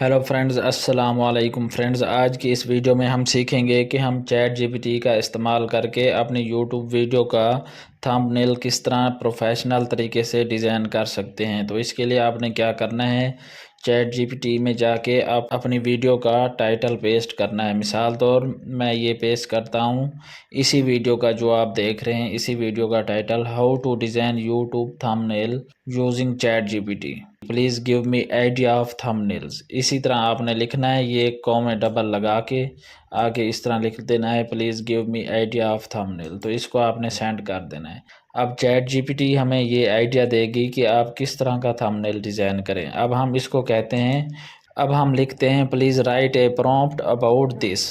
Hello friends, अस्सलाम वालेकुम friends. आज की इस वीडियो में हम सीखेंगे कि हम चैट जीपीटी का इस्तेमाल करके अपनी यूट्यूब वीडियो का थंबनेल किस तरह प्रोफेशनल तरीके से डिज़ाइन कर सकते हैं। तो इसके लिए आपने क्या करना है, चैट जीपीटी में जाके आप अपनी वीडियो का टाइटल पेस्ट करना है। मिसाल तौर मैं ये पेस्ट करता हूँ, इसी वीडियो का जो आप देख रहे हैं, इसी वीडियो का title how to design YouTube thumbnail using chat GPT, please give me idea of thumbnails. इसी तरह आपने लिखना है, ये कॉमा डबल लगा के आगे इस तरह लिख देना है, please give me idea of thumbnail. तो इसको आपने सेंड कर देना है। अब चैट जीपीटी हमें ये आइडिया देगी कि आप किस तरह का थंबनेल डिज़ाइन करें। अब हम इसको कहते हैं, अब हम लिखते हैं please write A prompt about this.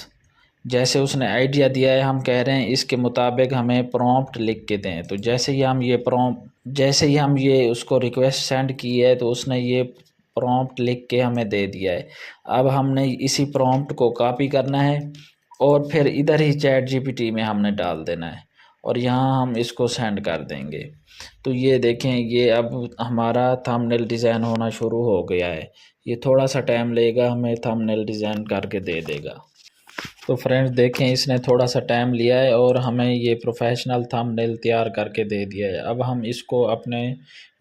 जैसे उसने आइडिया दिया है, हम कह रहे हैं इसके मुताबिक हमें प्रॉम्प्ट लिख के दें। तो जैसे ही हम ये उसको रिक्वेस्ट सेंड की है, तो उसने ये प्रॉम्प्ट लिख के हमें दे दिया है। अब हमने इसी प्रॉम्प्ट को कॉपी करना है और फिर इधर ही चैट जीपीटी में हमने डाल देना है और यहाँ हम इसको सेंड कर देंगे। तो ये देखें, ये अब हमारा थंबनेल डिज़ाइन होना शुरू हो गया है। ये थोड़ा सा टाइम लेगा, हमें थंबनेल डिज़ाइन करके दे देगा। तो फ्रेंड्स देखें, इसने थोड़ा सा टाइम लिया है और हमें ये प्रोफेशनल थंबनेल तैयार करके दे दिया है। अब हम इसको अपने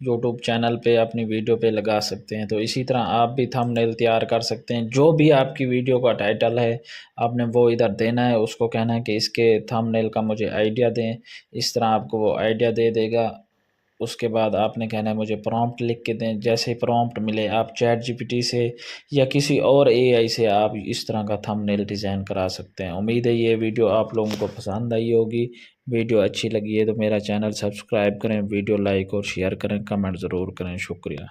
यूट्यूब चैनल पे अपनी वीडियो पे लगा सकते हैं। तो इसी तरह आप भी थंबनेल तैयार कर सकते हैं। जो भी आपकी वीडियो का टाइटल है, आपने वो इधर देना है, उसको कहना है कि इसके थंबनेल का मुझे आइडिया दें। इस तरह आपको वो आइडिया दे देगा। उसके बाद आपने कहना है मुझे प्रॉम्प्ट लिख के दें। जैसे ही प्रॉम्प्ट मिले, आप चैट जीपीटी से या किसी और एआई से आप इस तरह का थंबनेल डिज़ाइन करा सकते हैं। उम्मीद है ये वीडियो आप लोगों को पसंद आई होगी। वीडियो अच्छी लगी है तो मेरा चैनल सब्सक्राइब करें, वीडियो लाइक और शेयर करें, कमेंट ज़रूर करें। शुक्रिया।